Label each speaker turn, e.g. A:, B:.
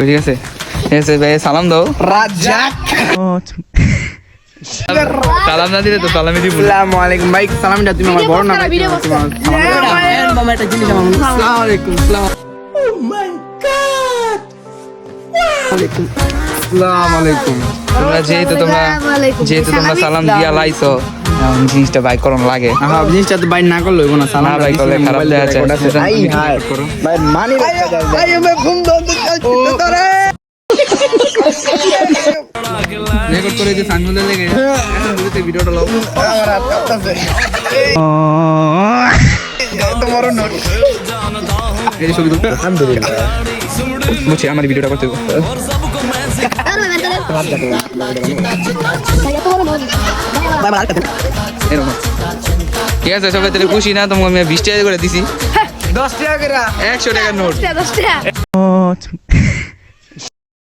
A: ঠিক আছে এসে ভাই সালাম দাও
B: রাজ্জাক
A: সালাম না দিলে তো সালামই দিব
B: আসসালামু আলাইকুম ভাই সালামটা তুমি আমার বড় না ভাই মামা একটা জিনিস আমার আসসালামু আলাইকুম আসসালামু আলাইকুম
A: তোমরা যেহেতু তোমরা সালাম দিয়া লাইছো জিনিসটা বাই করন লাগে
B: হ্যাঁ জিনিসটা তো বাইর না করলে হইব না সালাম
A: ভাই করলে খারাপ দেখা যায়
B: ভাই হাই ভাই মানি ভাই আমি ঘুম দাও তো তোরে
A: রেকর্ড করে যে সানগুলো লেগে এখন ভিডিওটা লাও
B: আমার হাত কাঁপতাছে তোমার নোট
A: এই ছবি দুটো
B: আলহামদুলিল্লাহ
A: মুছে আমার ভিডিওটা করতে হবে এরকম ঠিক আছে সবাই তাহলে খুশি না তোমাকে আমি 20 টাকা করে দিছি
B: 10 টাকা করে
A: 100 টাকার নোট
C: 10 টাকা